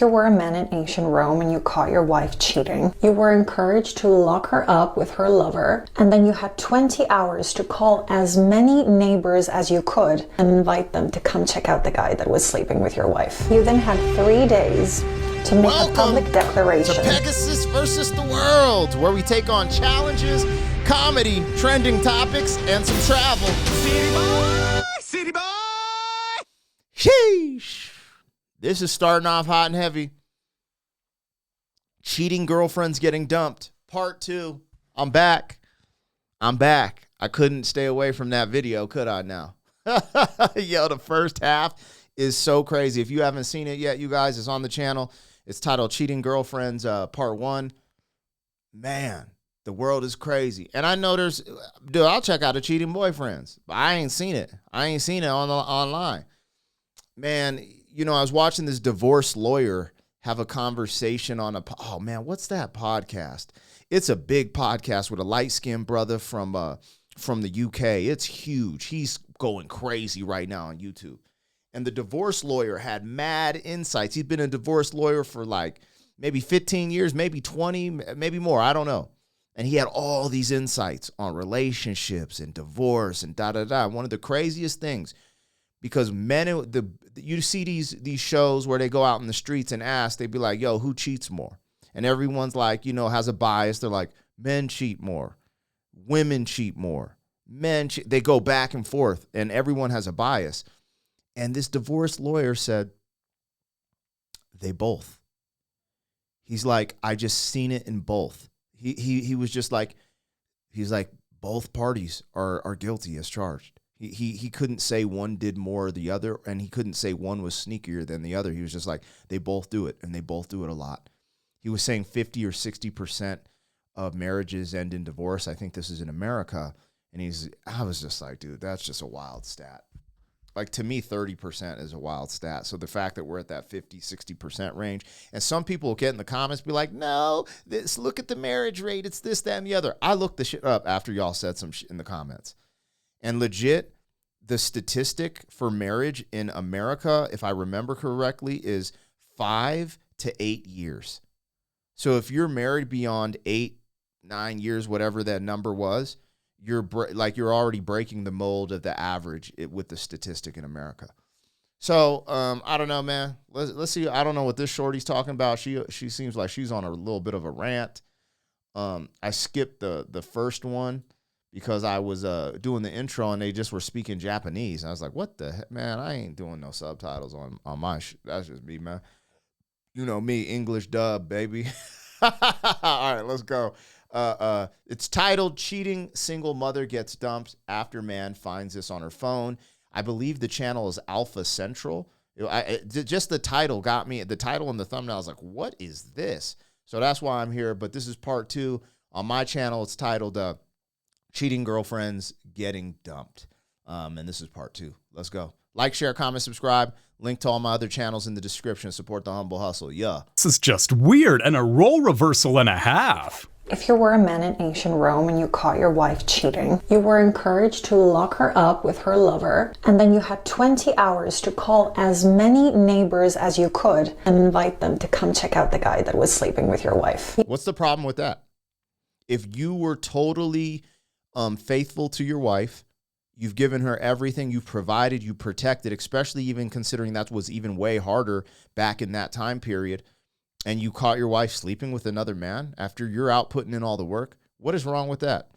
If you were a man in ancient Rome and you caught your wife cheating, you were encouraged to lock her up with her lover, and then you had 20 hours to call as many neighbors as you could and invite them to come check out the guy that was sleeping with your wife. You then had 3 days to make a public declaration. To Pegasus versus the World, where we take on challenges, comedy, trending topics, and some travel. City boy! City boy! Sheesh. This is starting off hot and heavy. Cheating girlfriends getting dumped. Part 2. I'm back. I couldn't stay away from that video, could I now? Yo, the first half is so crazy. If you haven't seen it yet, you guys, it's on the channel. It's titled Cheating Girlfriends Part 1. Man, the world is crazy. And I know dude, I'll check out the Cheating Boyfriends, but I ain't seen it. Online. Man, you know, I was watching this divorce lawyer have a conversation on oh man, what's that podcast? It's a big podcast with a light-skinned brother from the UK. It's huge. He's going crazy right now on YouTube. And the divorce lawyer had mad insights. He's been a divorce lawyer for like maybe 15 years, maybe 20, maybe more. I don't know. And he had all these insights on relationships and divorce and da-da-da. One of the craziest things, because you see these shows where they go out in the streets and ask, they'd be like, yo, who cheats more? And everyone's like, you know, has a bias. They're like, men cheat more. Women cheat more. They go back and forth, and everyone has a bias. And this divorce lawyer said, they both. He's like, I just seen it in both. He was just like, he's like, both parties are guilty as charged. He couldn't say one did more or the other, and he couldn't say one was sneakier than the other. He was just like, they both do it, and they both do it a lot. He was saying 50 or 60% of marriages end in divorce. I think this is in America. And I was just like, dude, that's just a wild stat. Like, to me, 30% is a wild stat. So the fact that we're at that 50, 60% range, and some people will get in the comments, be like, no, look at the marriage rate. It's this, that, and the other. I looked the shit up after y'all said some shit in the comments. And legit, the statistic for marriage in America, if I remember correctly, is 5 to 8 years. So if you're married beyond 8, 9 years, whatever that number was, you're already breaking the mold of the average with the statistic in America. So I don't know, man. Let's see. I don't know what this shorty's talking about. She seems like she's on a little bit of a rant. I skipped the first one because I was doing the intro and they just were speaking Japanese. And I was like, what the heck, man? I ain't doing no subtitles on my that's just me, man. You know me, English dub, baby. All right, let's go. It's titled Cheating Single Mother Gets Dumped After Man Finds This on Her Phone. I believe the channel is Alpha Central. Just the title got me. The title and the thumbnail, I was like, what is this? So that's why I'm here. But this is part 2. On my channel, it's titled Cheating Girlfriends Getting Dumped. And this is part 2. Let's go. Like, share, comment, subscribe. Link to all my other channels in the description. Support the humble hustle. Yeah. This is just weird and a role reversal and a half. If you were a man in ancient Rome and you caught your wife cheating, you were encouraged to lock her up with her lover, and then you had 20 hours to call as many neighbors as you could and invite them to come check out the guy that was sleeping with your wife. What's the problem with that? If you were totally faithful to your wife, you've given her everything, you've provided, you protected, especially even considering that was even way harder back in that time period, and you caught your wife sleeping with another man after you're out putting in all the work, what is wrong with that?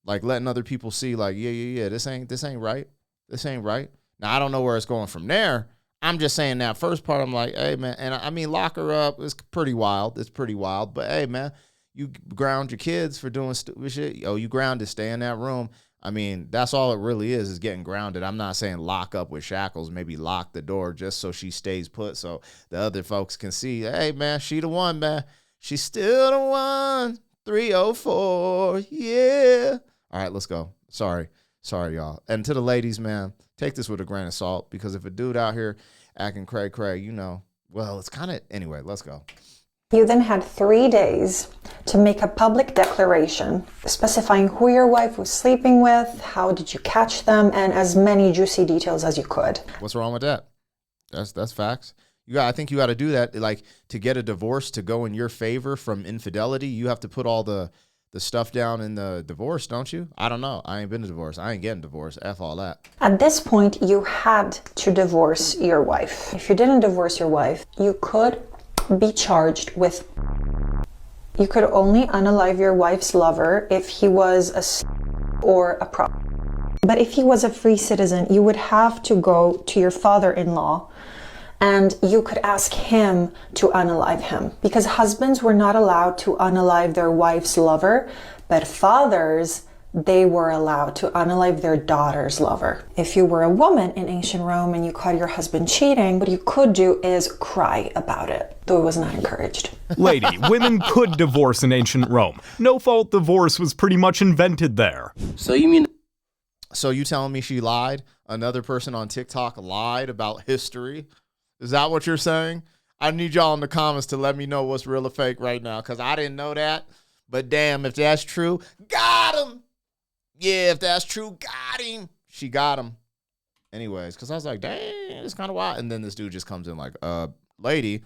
Like letting other people see like, yeah, this ain't right. This ain't right. Now, I don't know where it's going from there. I'm just saying that first part, I'm like, hey, man, and I mean, lock her up. It's pretty wild. It's pretty wild. But, hey, man, you ground your kids for doing stupid shit. Oh, you grounded, stay in that room. I mean, that's all it really is getting grounded. I'm not saying lock up with shackles, maybe lock the door just so she stays put so the other folks can see, hey, man, she the one, man. She's still the one. 304, yeah. All right, let's go. Sorry, y'all. And to the ladies, man, take this with a grain of salt because if a dude out here acting cray-cray, you know, well, it's kind of, anyway, let's go. You then had 3 days to make a public declaration specifying who your wife was sleeping with, how did you catch them, and as many juicy details as you could. What's wrong with that? That's facts. I think you got to do that. Like, to get a divorce to go in your favor from infidelity, you have to put all the stuff down in the divorce, don't you? I don't know. I ain't been to divorce. I ain't getting divorced. F all that. At this point, you had to divorce your wife. If you didn't divorce your wife, you could be charged with. You could only unalive your wife's lover if he was or a prop. But if he was a free citizen, you would have to go to your father-in-law and you could ask him to unalive him, because husbands were not allowed to unalive their wife's lover, but fathers, they were allowed to unalive their daughter's lover. If you were a woman in ancient Rome and you caught your husband cheating, what you could do is cry about it, though it was not encouraged. Lady, women could divorce in ancient Rome. No-fault divorce was pretty much invented there. So you telling me she lied? Another person on TikTok lied about history? Is that what you're saying? I need y'all in the comments to let me know what's real or fake right now, because I didn't know that. But damn, if that's true, got him. Yeah, if that's true, got him. She got him. Anyways, because I was like, dang, it's kind of wild. And then this dude just comes in like, lady.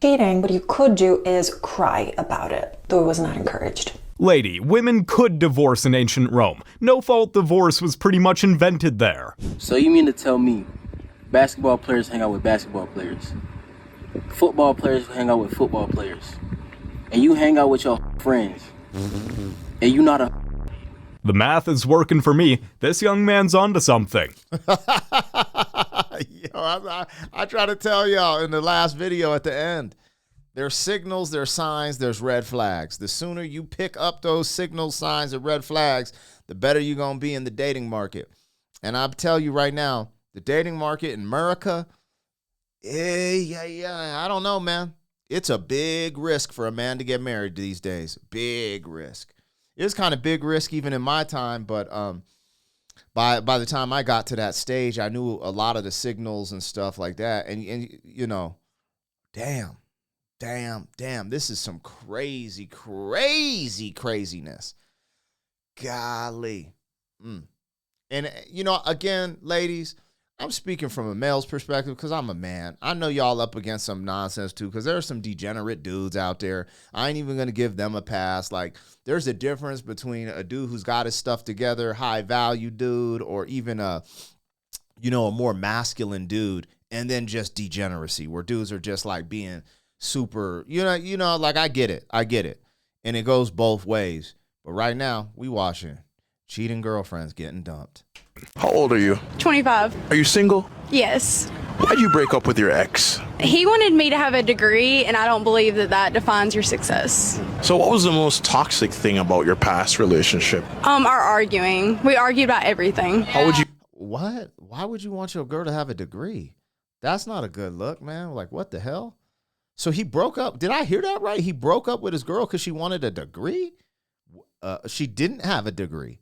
Cheating, what you could do is cry about it, though it was not encouraged. Lady, women could divorce in ancient Rome. No-fault divorce was pretty much invented there. So you mean to tell me basketball players hang out with basketball players, football players hang out with football players, and you hang out with your friends, and you not a... The math is working for me. This young man's onto something. Yo, I try to tell y'all in the last video at the end, there's signals, there's signs, there's red flags. The sooner you pick up those signals, signs, and red flags, the better you're going to be in the dating market. And I'll tell you right now, the dating market in America, I don't know, man. It's a big risk for a man to get married these days. Big risk. It's kind of big risk even in my time, but by the time I got to that stage, I knew a lot of the signals and stuff like that. And you know, damn, this is some craziness. Golly. And, you know, again, ladies, I'm speaking from a male's perspective because I'm a man. I know y'all up against some nonsense too, because there are some degenerate dudes out there. I ain't even going to give them a pass. Like, there's a difference between a dude who's got his stuff together, high value dude, or even a more masculine dude, and then just degeneracy where dudes are just like being super, like I get it. And it goes both ways. But right now we watching cheating girlfriends getting dumped. How old are you? 25. Are you single? Yes. Why'd you break up with your ex? He wanted me to have a degree, and I don't believe that defines your success. So what was the most toxic thing about your past relationship? Our arguing. We argued about everything. How would you... What? Why would you want your girl to have a degree? That's not a good look, man. Like, what the hell? So he broke up. Did I hear that right? He broke up with his girl because she wanted a degree? She didn't have a degree.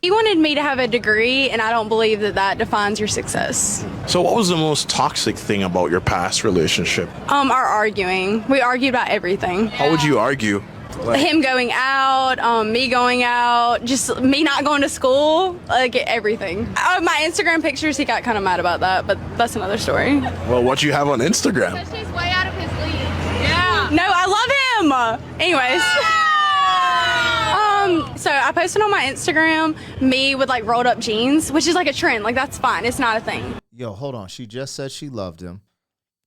He wanted me to have a degree, and I don't believe that defines your success. So what was the most toxic thing about your past relationship? Our arguing. We argued about everything. How would you argue? Him going out, me going out, just me not going to school, like everything. My Instagram pictures, he got kind of mad about that, but that's another story. Well, what do you have on Instagram? Because he's way out of his league. Yeah. No, I love him. Anyways. So I posted on my Instagram me with like rolled up jeans, which is like a trend. Like, that's fine. It's not a thing. Yo, hold on. She just said she loved him,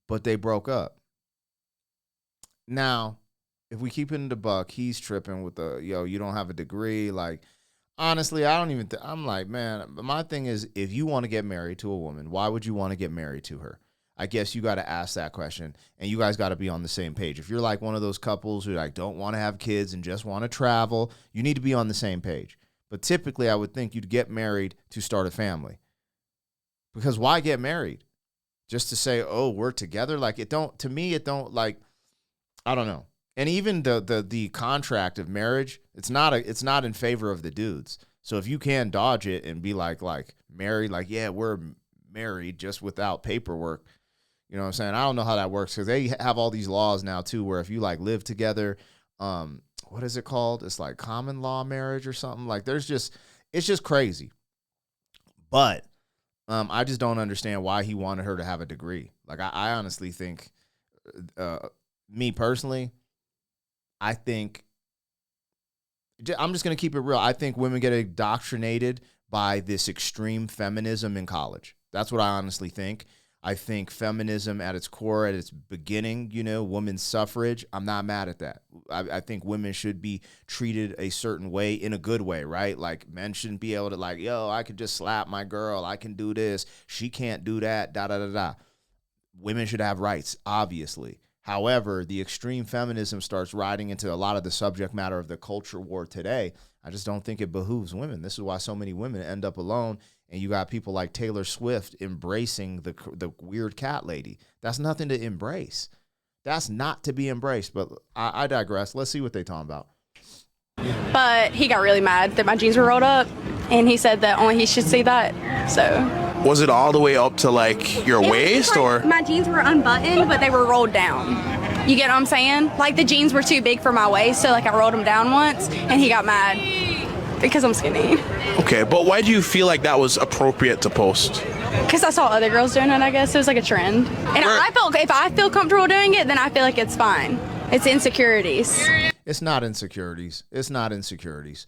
but they broke up. Now, if we keep it in the buck, he's tripping with you don't have a degree. Like, honestly, I don't even I'm like, man, my thing is, if you want to get married to a woman, why would you want to get married to her? I guess you got to ask that question, and you guys got to be on the same page. If you're like one of those couples who like don't want to have kids and just want to travel, you need to be on the same page. But typically, I would think you'd get married to start a family. Because why get married? Just to say, oh, we're together? Like, to me, it don't, like, I don't know. And even the contract of marriage, it's not in favor of the dudes. So if you can dodge it and be like married, like, yeah, we're married just without paperwork. You know what I'm saying? I don't know how that works because they have all these laws now too, where if you like live together, what is it called? It's like common law marriage or something. Like it's just crazy. But I just don't understand why he wanted her to have a degree. Like, I honestly think, me personally, I think, I'm just going to keep it real. I think women get indoctrinated by this extreme feminism in college. That's what I honestly think. I think feminism at its core, at its beginning, women's suffrage, I'm not mad at that. I think women should be treated a certain way, in a good way, right? Like, men shouldn't be able to, like, yo, I could just slap my girl. I can do this. She can't do that, da-da-da-da. Women should have rights, obviously. However, the extreme feminism starts riding into a lot of the subject matter of the culture war today. I just don't think it behooves women. This is why so many women end up alone. And you got people like Taylor Swift embracing the weird cat lady. That's nothing to embrace. That's not to be embraced. But I digress. Let's see what they talking about. But he got really mad that my jeans were rolled up, and he said that only he should see that. So Was it all the way up to like your waist, or? my jeans were unbuttoned, but they were rolled down. You get what I'm saying? Like, the jeans were too big for my waist, so like I rolled them down once, and he got mad because I'm skinny. Okay, but why do you feel like that was appropriate to post? Because I saw other girls doing it, I guess. It was like a trend. And I felt, if I feel comfortable doing it, then I feel like it's fine. It's insecurities. It's not insecurities. It's not insecurities.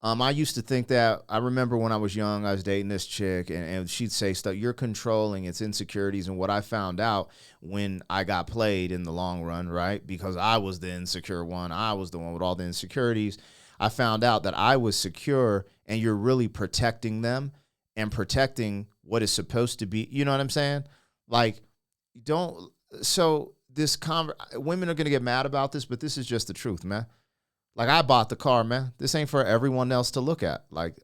I used to think that. I remember when I was young, I was dating this chick, and she'd say stuff, you're controlling, it's insecurities. And what I found out when I got played in the long run, right, because I was the insecure one, I was the one with all the insecurities, I found out that I was secure, and you're really protecting them and protecting what is supposed to be. You know what I'm saying? Like, women are going to get mad about this, but this is just the truth, man. Like, I bought the car, man. This ain't for everyone else to look at. Like,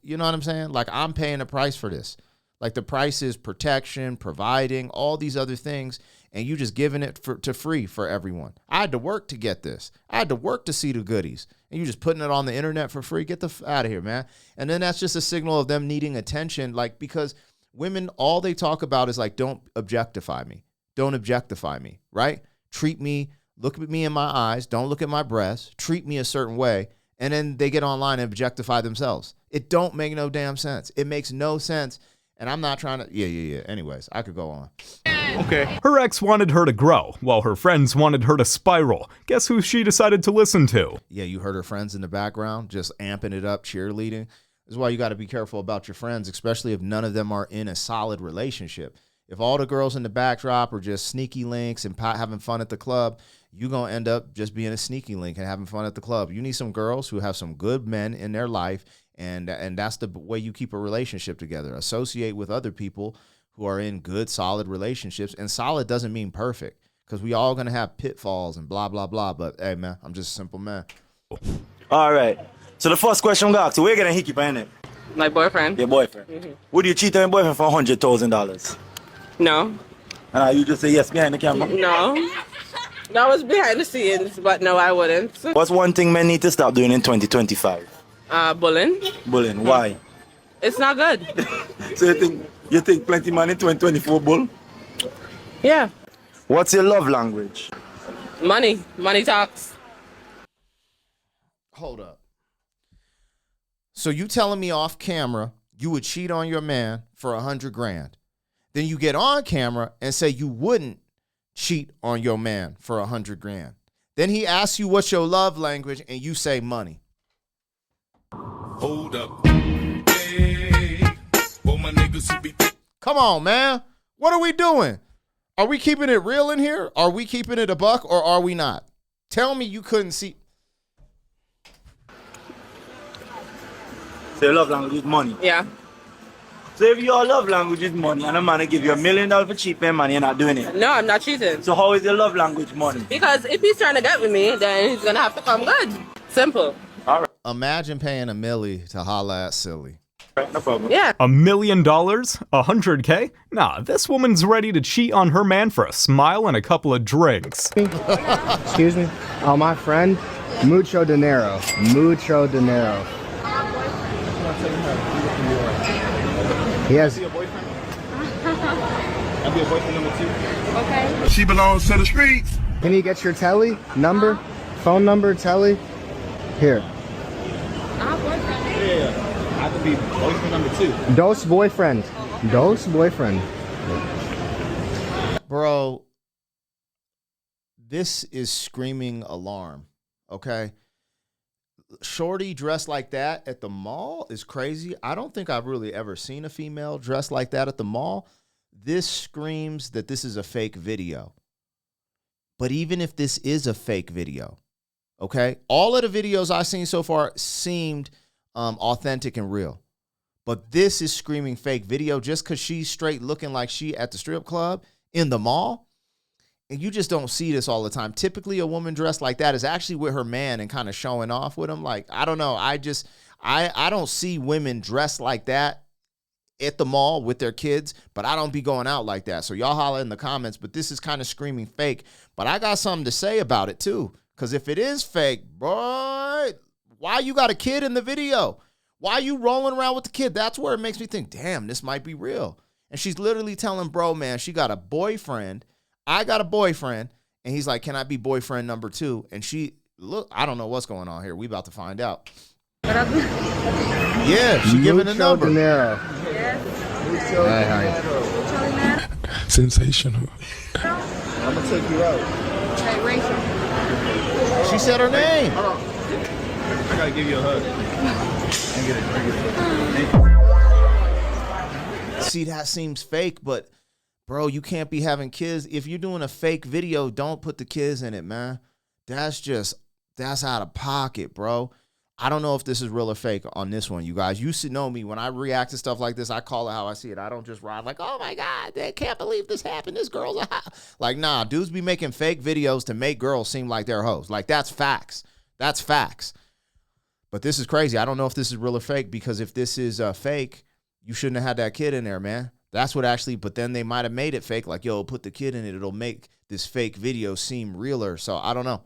you know what I'm saying? Like, I'm paying a price for this. Like, the price is protection, providing, all these other things, and you just giving it to free for everyone. I had to work to get this. I had to work to see the goodies, and you just putting it on the internet for free. Get out of here, man. And then that's just a signal of them needing attention, like, because women, all they talk about is like, don't objectify me. Don't objectify me, right? Treat me, look at me in my eyes, don't look at my breasts, treat me a certain way, and then they get online and objectify themselves. It don't make no damn sense. It makes no sense, and I'm not trying to, yeah. Anyways, I could go on. Okay. Her ex wanted her to grow, while her friends wanted her to spiral. Guess who she decided to listen to? Yeah, you heard her friends in the background just amping it up, cheerleading. This is why you got to be careful about your friends, especially if none of them are in a solid relationship. If all the girls in the backdrop are just sneaky links and having fun at the club, you're going to end up just being a sneaky link and having fun at the club. You need some girls who have some good men in their life, and that's the way you keep a relationship together. Associate with other people who are in good, solid relationships. And solid doesn't mean perfect, because we all going to have pitfalls and blah, blah, blah. But, hey, man, I'm just a simple man. All right. So the first question I'm going to ask you, where are you going to hickey by it? My boyfriend. Your boyfriend. Mm-hmm. Would you cheat on your boyfriend for $100,000? No. And you just say yes behind the camera? No. That was behind the scenes, but no, I wouldn't. What's one thing men need to stop doing in 2025? Bullying. Bullying. Why? It's not good. So you think plenty man in 2024 bull? Yeah. What's your love language? Money. Money talks. Hold up. So you telling me off camera you would cheat on your man for $100,000? Then you get on camera and say you wouldn't cheat on your man for $100,000. Then he asks you what's your love language, and you say money. Hold up. Hey, for my niggas who be Come on, man. What are we doing? Are we keeping it real in here? Are we keeping it a buck, or are we not? Tell me you couldn't see. So your love language is money? Yeah. So if your love language is money and a man will give you $1 million for cheating money, you're not doing it? No, I'm not cheating. So how is your love language money? Because if he's trying to get with me, then he's going to have to come good. Simple. All right. Imagine paying $1 million to holla at silly. Right, no problem. Yeah. $1 million? $100K? Nah, this woman's ready to cheat on her man for a smile and a couple of drinks. Excuse me? Oh, my friend? Mucho dinero. Mucho dinero. He has... I'll be a boyfriend number 2. Okay. She belongs to the streets. Can you get your telly? Number? Phone number, telly? Here. Yeah. I could be boyfriend number 2. Dos boyfriend. Ghost boyfriend. Bro, this is screaming alarm, okay? Shorty dressed like that at the mall is crazy. I don't think I've really ever seen a female dressed like that at the mall. This screams that this is a fake video. But even if this is a fake video, okay? All of the videos I've seen so far seemed authentic and real. But this is screaming fake video just because she's straight looking like she at the strip club in the mall. And you just don't see this all the time. Typically, a woman dressed like that is actually with her man and kind of showing off with him. Like, I don't know. I don't see women dressed like that at the mall with their kids, but I don't be going out like that. So y'all holler in the comments, but this is kind of screaming fake. But I got something to say about it too. Because if it is fake, boy, why you got a kid in the video? Why you rolling around with the kid? That's where it makes me think, damn, this might be real. And she's literally telling bro, man, she got a boyfriend. I got a boyfriend. And he's like, can I be boyfriend number 2? And she, look, I don't know what's going on here. We about to find out. Yeah, she giving a number. Dinero. Hi. Sensational. I'm gonna take you out. She said her name. Hold on. I gotta give you a hug. See, that seems fake, but bro, you can't be having kids. If you're doing a fake video, don't put the kids in it, man. That's out of pocket, bro. I don't know if this is real or fake on this one, you guys. You should know me. When I react to stuff like this, I call it how I see it. I don't just ride like, oh my God, I can't believe this happened. This girl's a hot. Like, nah, dudes be making fake videos to make girls seem like they're hoes. Like, that's facts. That's facts. But this is crazy. I don't know if this is real or fake, because if this is fake, you shouldn't have had that kid in there, man. That's what actually, but then they might have made it fake. Like, yo, put the kid in it. It'll make this fake video seem realer. So I don't know.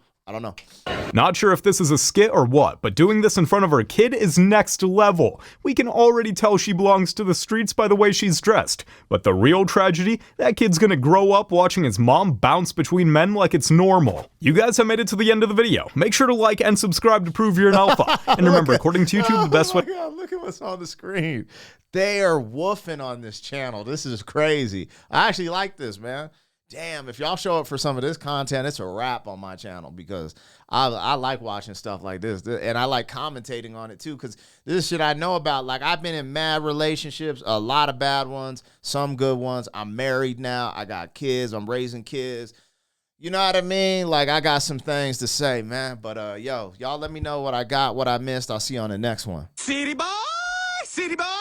Not sure if this is a skit or what, but doing this in front of her kid is next level. We can already tell she belongs to the streets by the way she's dressed. But the real tragedy, that kid's gonna grow up watching his mom bounce between men like it's normal. You guys have made it to the end of the video. Make sure to like and subscribe to prove you're an alpha. And remember, according to YouTube, the best way... Oh my God, look at what's on the screen. They are woofing on this channel. This is crazy. I actually like this, man. Damn, if y'all show up for some of this content, it's a wrap on my channel, because I like watching stuff like this. And I like commentating on it too, because this is shit I know about. Like, I've been in mad relationships, a lot of bad ones, some good ones. I'm married now. I got kids. I'm raising kids. You know what I mean? Like, I got some things to say, man. But, yo, y'all let me know what I got, what I missed. I'll see you on the next one. City boy, city boy.